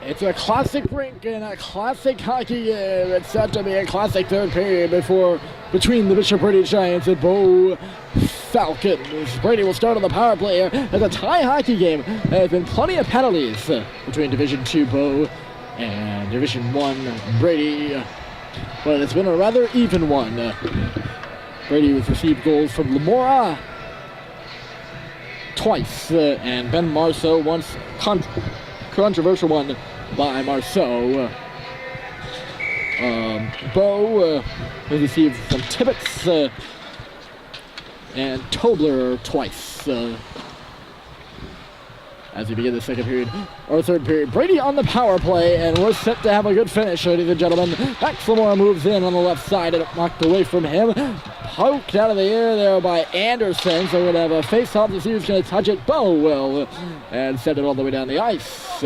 It's a classic rink and a classic hockey game. It's set to be a classic third period between the Bishop Brady Giants and Bow Falcons. Brady will start on the power play here. It's a tie hockey game. There have been plenty of penalties between Division II Bow and Division I Brady, but it's been a rather even one. Brady has received goals from Lamora twice, and Ben Marceau once. Controversial one by Marceau. Bow has received from Tibbetts and Tobler twice. As we begin the second period, or third period, Brady on the power play, and we're set to have a good finish, ladies and gentlemen. Maximore moves in on the left side, and it knocked away from him. Poked out of the air there by Anderson, so we're going to have a face-off to see who's going to touch it. Bow will, and send it all the way down the ice.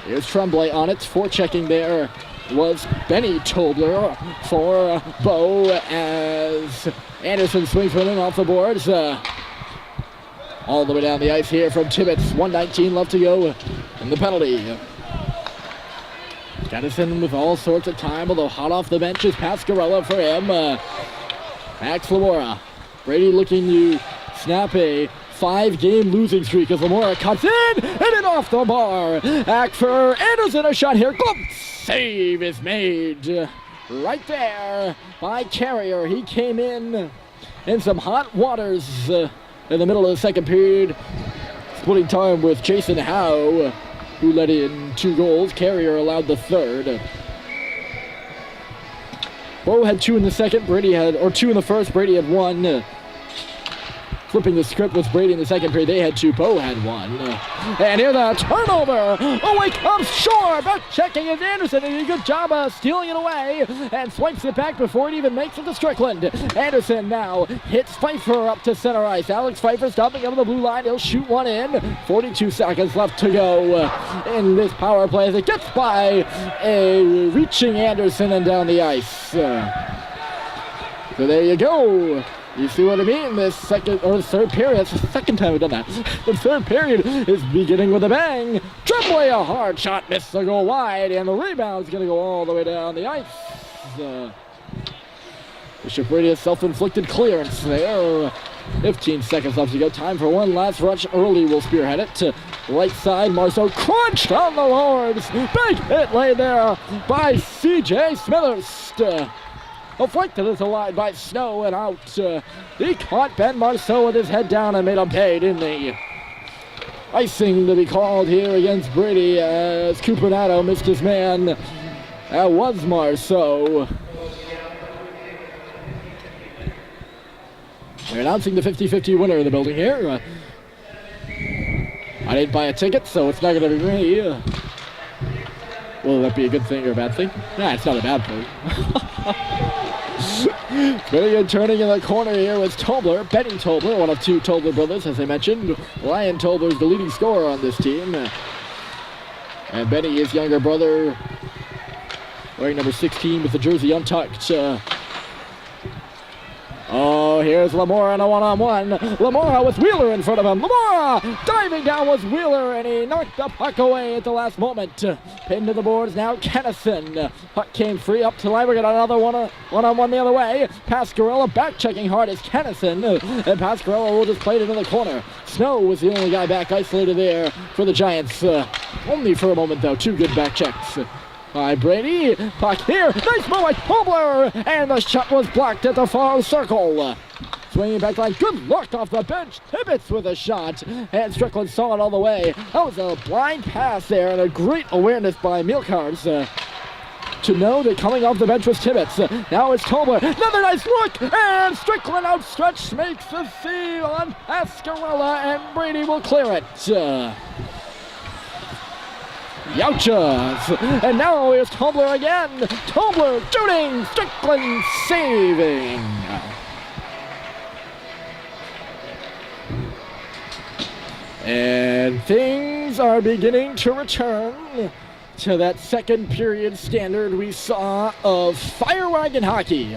Here's Tremblay on it. Forechecking there was Benny Tobler for Bow as Anderson swings one in off the boards. All the way down the ice here from Tibbetts. 1:19 left to go in the penalty. Kennison with all sorts of time, although hot off the bench is Pascarella for him. Max Lamora. Brady looking to snap a 5-game losing streak as Lamora cuts in and it off the bar. Back for Anderson, a shot here. Glove save is made right there by Carrier. He came in some hot waters in the middle of the second period, splitting time with Jason Howe, who let in 2 goals. Carrier allowed the third. Bow had 2 in the second, 2 in the first, Brady had 1. Flipping the script with Brady in the second period, they had 2, Bow had 1. And here the turnover! Away comes Shore! Back checking is Anderson, and he did a good job of stealing it away, and swipes it back before it even makes it to Strickland. Anderson now hits Pfeiffer up to center ice. Alex Pfeiffer stopping up on the blue line, he'll shoot one in. 42 seconds left to go in this power play as it gets by a reaching Anderson and down the ice. So there you go. You see what I mean? This second or third period, that's the second time we've done that. The third period is beginning with a bang. Tremblay, a hard shot, missed the goal wide, and the rebound's going to go all the way down the ice. Bishop Brady, a self-inflicted clearance there. 15 seconds left to go. Time for one last rush. Early will spearhead it to right side. Marceau crunched on the boards. Big hit laid there by C.J. Smithers. Deflected it wide by Snow and out. He caught Ben Marceau with his head down and made him pay, didn't he? Icing to be called here against Brady as Cupernato missed his man. That was Marceau. They're announcing the 50-50 winner in the building here. I didn't buy a ticket, so it's not going to be me. Will that be a good thing or a bad thing? Nah, it's not a bad thing. Very good turning in the corner here was Tobler. Benny Tobler, one of 2 Tobler brothers, as I mentioned. Ryan Tobler is the leading scorer on this team. And Benny, his younger brother, wearing number 16 with the jersey untucked. Oh, here's Lamora on a one-on-one. Lamora with Wheeler in front of him. Lamora diving down was Wheeler, and he knocked the puck away at the last moment. Pinned to the boards now, Kennison. Puck came free up to line. We got another one-on-one the other way. Pascarella back checking hard is Kennison, and Pascarella will just play it into the corner. Snow was the only guy back isolated there for the Giants. Only for a moment, though. 2 good back checks by Brady. Puck here. Nice move by Tobler. And the shot was blocked at the far circle. Swinging back line. Good luck off the bench. Tibbetts with a shot. And Strickland saw it all the way. That was a blind pass there and a great awareness by Milkars to know that coming off the bench was Tibbetts. Now it's Tobler. Another nice look. And Strickland outstretched makes the save on Pascarella. And Brady will clear it. Youchas! And now here's Tobler again. Tobler shooting, Strickland saving. And things are beginning to return to that second period standard we saw of fire wagon hockey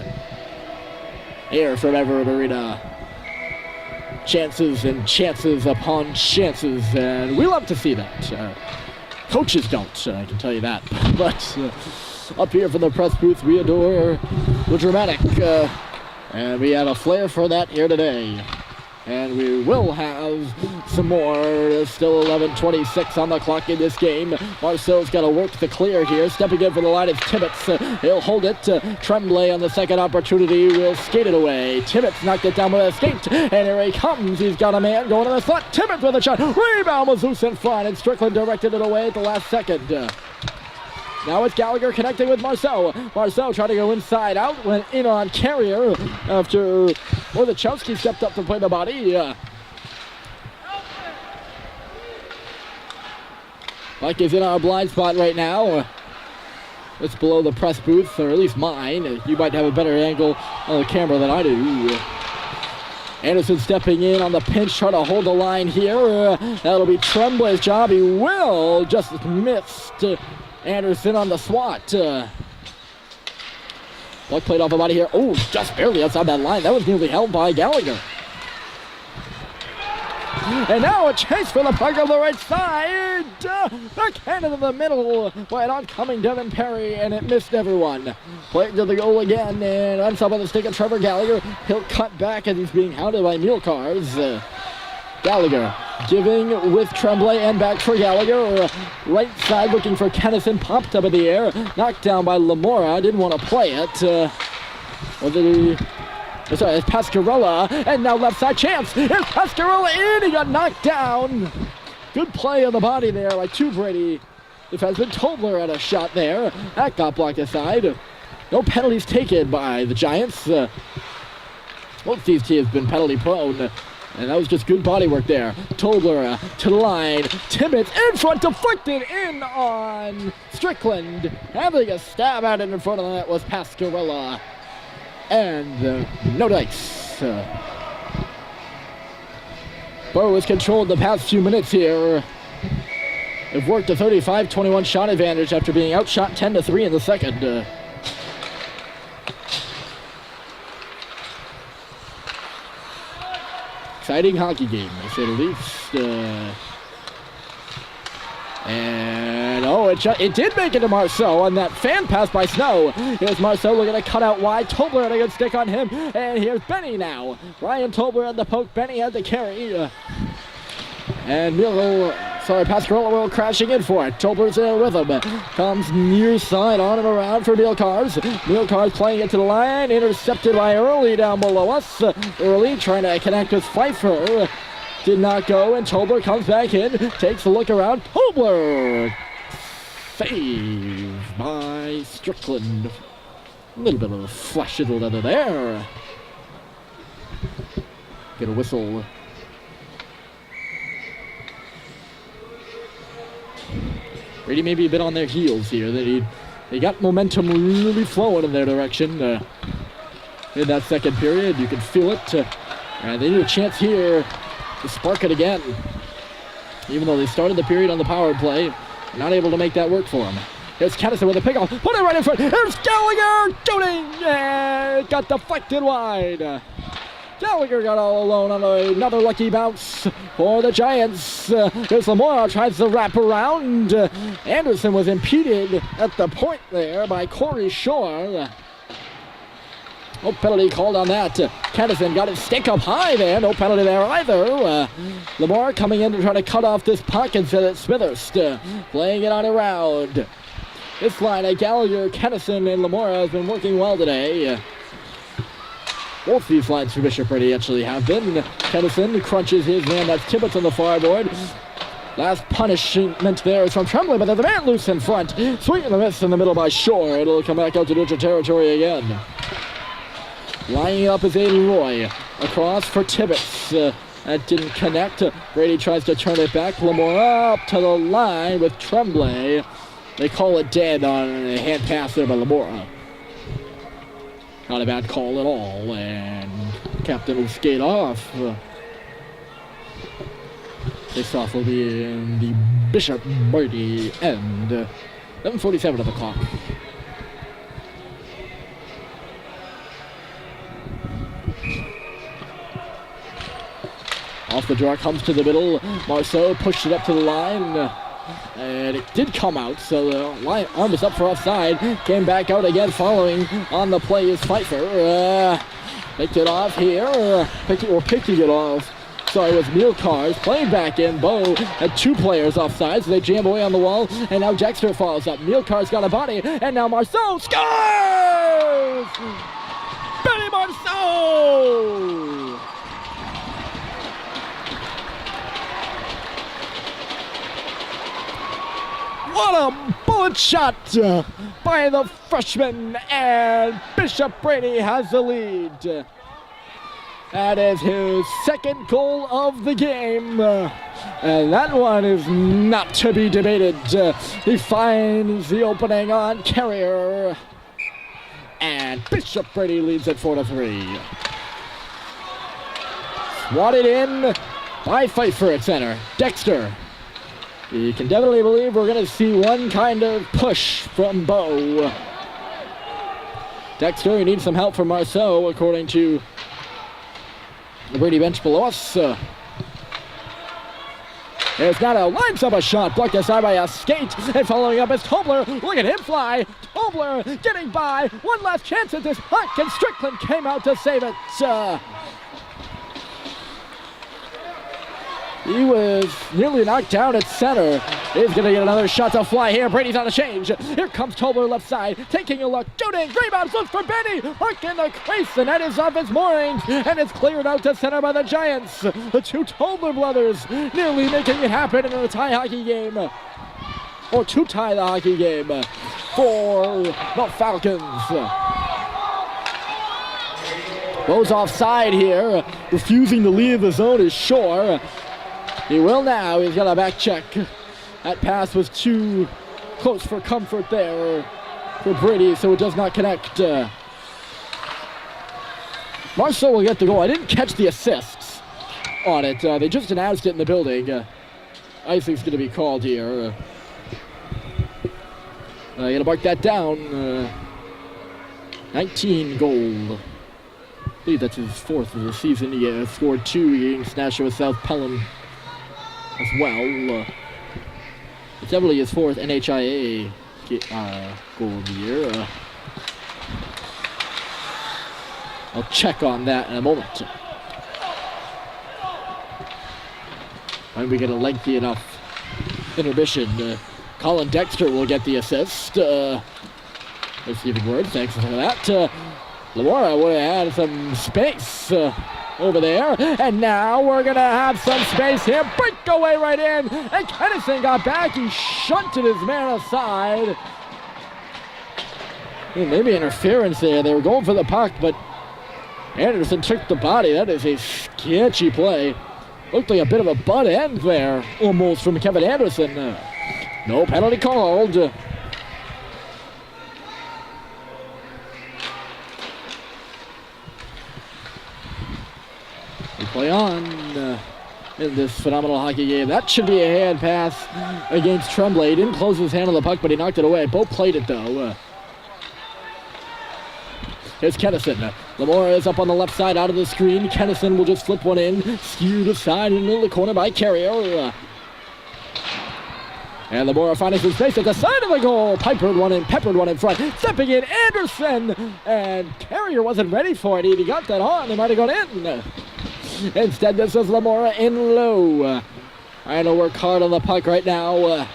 here from Everett Arena. chances and chances upon chances, and we love to see that. Coaches don't, I can tell you that. But up here from the press booth, we adore the dramatic, and we have a flair for that here today. And we will have some more. There's still 11:26 on the clock in this game. Marceau's got to work the clear here. Stepping in for the line is Tibbetts. He'll hold it. Tremblay on the second opportunity will skate it away. Tibbetts knocked it down with a skate. And here he comes. He's got a man going to the slot. Tibbetts with a shot. Rebound was loose in front. And Strickland directed it away at the last second. Now it's Gallagher connecting with Marceau. Marceau trying to go inside out. Went in on Carrier after Wojciechowski stepped up to play the body. Mike is in our blind spot right now. It's below the press booth, or at least mine. You might have a better angle on the camera than I do. Anderson stepping in on the pinch, trying to hold the line here. That'll be Tremblay's job. He will. Just missed. Anderson on the swat. Luck played off the body here. Oh, just barely outside that line. That was nearly held by Gallagher. And now a chase for the puck on the right side. Backhand in the middle by an oncoming Devin Perry, and it missed everyone. Playing to the goal again, and ends up on the stick of Trevor Gallagher. He'll cut back as he's being hounded by Mielkars. Gallagher giving with Tremblay and back for Gallagher. Right side looking for Kennison. Popped up in the air. Knocked down by Lamora. Didn't want to play it. It's Pascarella. And now left side chance. It's Pascarella in. He got knocked down. Good play on the body there by Brady. Defenseman Tobler had a shot there. That got blocked aside. No penalties taken by the Giants. Both these teams have been penalty prone. And that was just good body work there. Tobler to the line. Tibbetts in front, deflected in on Strickland. Having a stab at it in front of that was Pascarella. And no dice. Bo has controlled the past few minutes here. They've worked a 35-21 shot advantage after being outshot 10-3 in the second. Exciting hockey game, to say the least. And it did make it to Marceau on that fan pass by Snow. Here's Marceau looking to cut out wide. Tobler had a good stick on him. And here's Benny now. Ryan Tobler had the poke. Benny had the carry. And Pascarella will crashing in for it. Tobler's there with him. Comes near side on and around for Mielkars. Mielkars playing it to the line. Intercepted by Early down below us. Early trying to connect with Pfeiffer. Did not go, and Tobler comes back in. Takes a look around. Tobler! Save by Strickland. A little bit of a flush of the leather there. Get a whistle. Brady may be a bit on their heels here. They got momentum really flowing in their direction in that second period. You can feel it. And they need a chance here to spark it again. Even though they started the period on the power play, not able to make that work for them. Here's Kennison with a pickoff. Put it right in front. Here's Gallagher shooting. And got deflected wide. Gallagher got all alone on another lucky bounce for the Giants. Here's Lamora, tries to wrap around. Anderson was impeded at the point there by Corey Shore. No penalty called on that. Kennison got his stick up high there. No penalty there either. Lamora coming in to try to cut off this puck instead of Smithers. Playing it on around. This line at Gallagher, Kennison, and Lamora has been working well today. Both these lines for Bishop Brady actually have been. Kennison crunches his man. That's Tibbetts on the far board. Last punishment there is from Tremblay, but there's a man loose in front. Swing and a miss in the middle by Shore. It'll come back out to neutral territory again. Lining up is Aiden Roy. Across for Tibbetts. That didn't connect. Brady tries to turn it back. Lamora up to the line with Tremblay. They call it dead on a hand pass there by Lamora. Not a bad call at all, and Captain will skate off. This off will be in the Bishop Brady end. 11:47 of the clock. off the draw, comes to the middle. Marceau pushed it up to the line. And it did come out, so the arm was up for offside. Came back out again following on the play is Pfeiffer. Picked it off here. Picking it off. Sorry, it was Mielkars playing back in. Bo had 2 players offside, so they jam away on the wall. And now Dexter follows up. Mielkars got a body, and now Marceau scores! Benny Marceau! What a bullet shot by the freshman, and Bishop Brady has the lead. That is his second goal of the game, and that one is not to be debated. He finds the opening on Carrier, and Bishop Brady leads it 4-3. Swatted in by Pfeiffer at center. Dexter. You can definitely believe we're going to see one kind of push from Bo. Dexter, you need some help from Marceau, according to the Brady bench below us. There's Nato, lines up a shot, blocked aside by a skate, and following up is Tobler. Look at him fly. Tobler getting by. One last chance at this puck, and Strickland came out to save it. He was nearly knocked down at center. He's going to get another shot to fly here. Brady's on the change. Here comes Tobler left side, taking a look. Shooting, rebounds, looks for Benny. Hook in the crease, and that is off his moorings. And it's cleared out to center by the Giants. The 2 Tobler brothers nearly making it happen in a tie hockey game. Or to tie the hockey game for the Falcons. Goes offside here. Refusing to leave the zone is Shore. He will now. He's got a back check. That pass was too close for comfort there for Brady, so it does not connect. Marceau will get the goal. I didn't catch the assists on it. They just announced it in the building. Icing's going to be called here. You got to mark that down. 19 goal. I believe that's his 4th of the season. He scored 2 against Nashua South Pelham as well. It's definitely his 4th NHIA goal of the year. I'll check on that in a moment. When we get a lengthy enough intermission, Colin Dexter will get the assist. Let's give it word. Thanks for that. Lamora would have had some space over there, and now we're gonna have some space here. Breakaway right in, and Kennison got back. He shunted his man aside. Maybe interference there. They were going for the puck, but Anderson took the body. That is a sketchy play. Looked like a bit of a butt end there, almost, from Kevin Anderson. No penalty called. We play on in this phenomenal hockey game. That should be a hand pass against Tremblay. He didn't close his hand on the puck, but he knocked it away. Both played it, though. Here's Kennison. Lamora is up on the left side out of the screen. Kennison will just flip one in. Skewed aside into the corner by Carrier. And Lamora finding some space at the side of the goal. Peppered one in front. Stepping in, Anderson. And Carrier wasn't ready for it. If he got that on, it might have gone in. Instead, this is Lamora in low. Trying to work hard on the puck right now.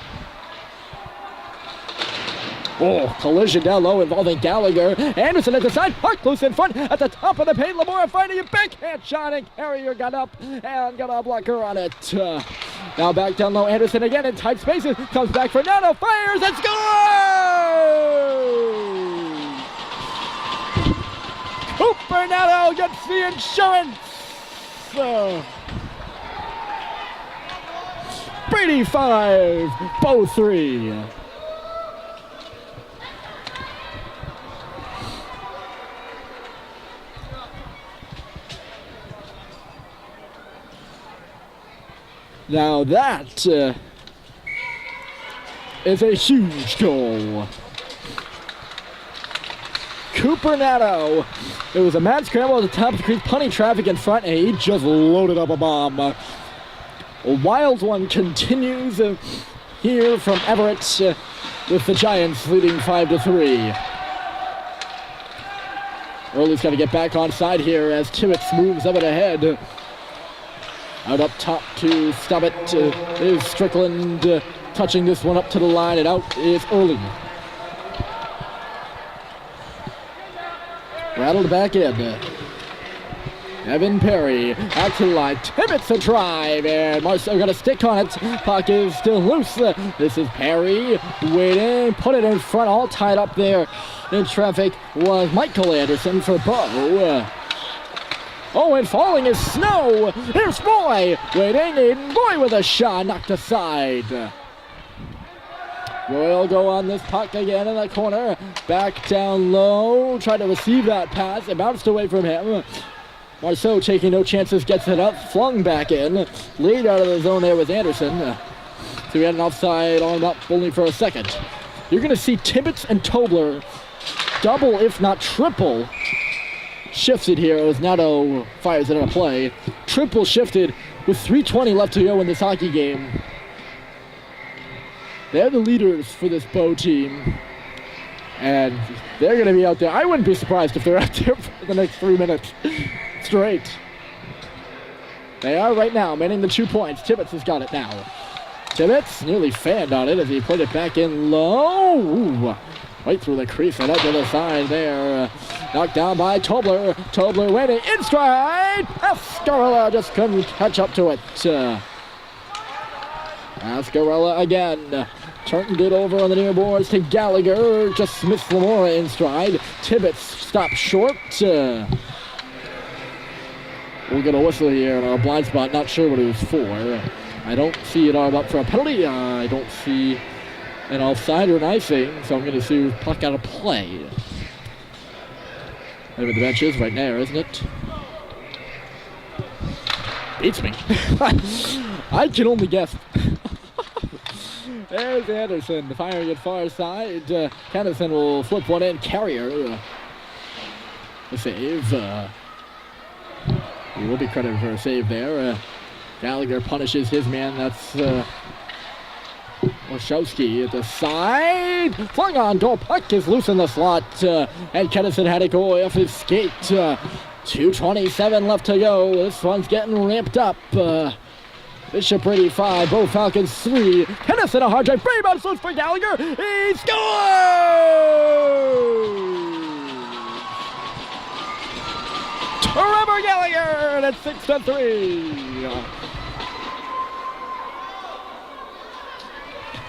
Collision down low involving Gallagher. Anderson at the side, puck loose in front at the top of the paint. Lamora finding a backhand shot, and Carrier got up and got a blocker on it. Now back down low, Anderson again in tight spaces. Comes back for Nato, fires and scores! Cooper Nato gets the insurance. Brady 5, Bo 3. Now that is a huge goal. Cooper Nato. It was a mad scramble at the top of the crease, punting traffic in front, and he just loaded up a bomb. A wild one continues here from Everett with the Giants leading 5-3. Early's got to get back on side here as Tibbetts moves up and ahead. Out up top to stop it is Strickland touching this one up to the line, and out is Early. Rattled back in. Evan Perry out to the line. Tibbetts a drive, and Marceau got a stick on it. Puck is still loose. This is Perry waiting, put it in front, all tied up there in traffic was Michael Anderson for Bo. Oh, and falling is Snow. Here's Boy waiting, and Boy with a shot knocked aside. Royal go on this puck again in the corner. Back down low. Tried to receive that pass. It bounced away from him. Marceau taking no chances. Gets it up. Flung back in. Lead out of the zone there with Anderson. So we had an offside on up only for a second. You're going to see Tibbetts and Tobler double, if not triple, shifted here as Nato fires it on a play. Triple shifted with 3:20 left to go in this hockey game. They're the leaders for this Bo team, and they're going to be out there. I wouldn't be surprised if they're out there for the next 3 minutes straight. They are right now, manning the 2 points. Tibbetts has got it now. Tibbetts nearly fanned on it as he put it back in low. Ooh, right through the crease and out to the side there. Knocked down by Tobler. Tobler waiting in stride. Ascarella just couldn't catch up to it. Ascarella again. Turned it over on the near boards to Gallagher. Just missed Lamora in stride. Tibbetts stopped short. We'll get a whistle here on our blind spot. Not sure what it was for. I don't see an arm up for a penalty. I don't see an offside or an icing. So I'm going to see puck out of play. Over the benches right there, isn't it? Beats me. I can only guess. There's Anderson firing it far side. Kennison will flip one in. Carrier. The save. He will be credited for a save there. Gallagher punishes his man. That's Warshowski at the side. Flung on goal. Puck is loose in the slot. And Kennison had it go off his skate. 2:27 left to go. This one's getting ramped up. Bishop Brady 5, Bo Falcons 3. Kennison a hard drive. Brady bounce loose for Gallagher. He scores! Trevor Gallagher, and it's 6-3.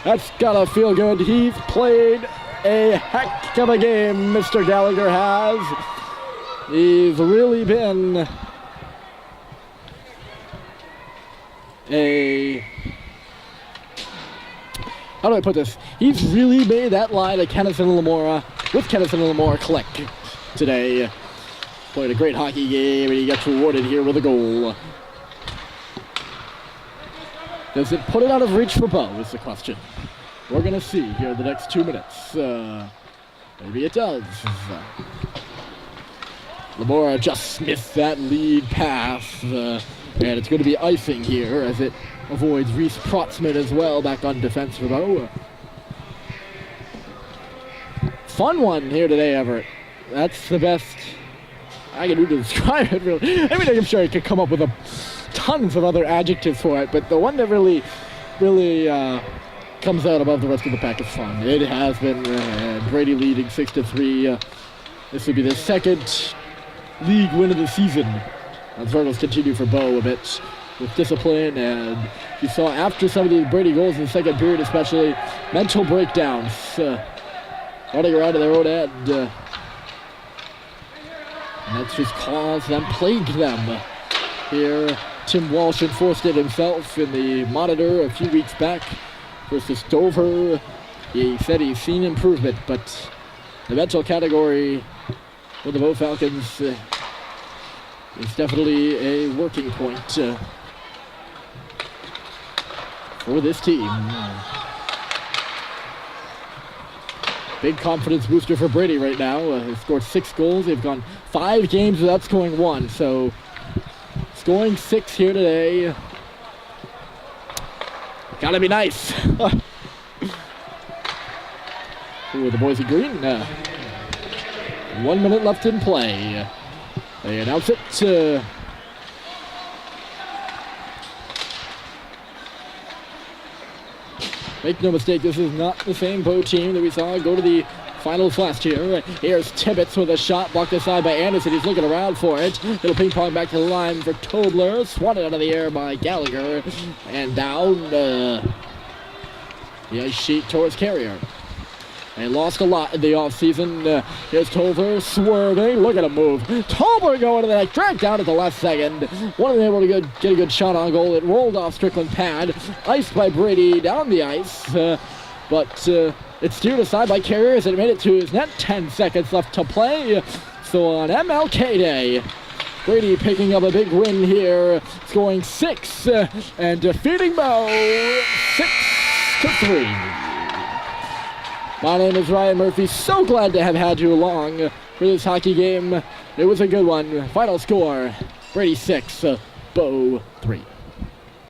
That's gotta feel good. He's played a heck of a game, Mr. Gallagher has. He's really been how do I put this? He's really made that line of Kennison and Lamora, with Kennison and Lamora click today. Played a great hockey game, and he gets rewarded here with a goal. Does it put it out of reach for Bo is the question. We're going to see here in the next 2 minutes. Maybe it does. Lamora just missed that lead pass. And it's going to be icing here as it avoids Reese Protzman as well back on defense for Bo. Fun one here today, Everett. That's the best I can do to describe it, really. I mean, I'm sure I could come up with tons of other adjectives for it, but the one that really comes out above the rest of the pack is fun. It has been Brady leading 6-3. This would be the second league win of the season. And struggles continue for Bo a bit with discipline, and you saw after some of these Brady goals in the second period especially, mental breakdowns, running around to their own end. And that's just caused them, plagued them. Here, Tim Walsh enforced it himself in the monitor a few weeks back versus Dover. He said he's seen improvement, but the mental category for the Bo Falcons is definitely a working point for this team. Big confidence booster for Brady right now. They've scored 6 goals. They've gone 5 games without scoring 1. So scoring 6 here today. Gotta be nice. Ooh, the boys in green. 1 minute left in play. They announce it. Make no mistake, this is not the same Bow team that we saw go to the finals last year. Here's Tibbetts with a shot blocked aside by Anderson. He's looking around for it. Little ping pong back to the line for Tobler. Swatted out of the air by Gallagher. And down the ice sheet towards Carrier. They lost a lot in the offseason. Here's Tobler swerving. Look at him move. Tobler going to the net. Dragged down at the last second. Wasn't able to get a good shot on goal. It rolled off Strickland's pad. Iced by Brady down the ice. But it's steered aside by Carrier as it made it to his net. 10 seconds left to play. So on MLK Day, Brady picking up a big win here. Scoring 6 and defeating Bow 6-3. My name is Ryan Murphy. So glad to have had you along for this hockey game. It was a good one. Final score, Brady 6, Bow 3.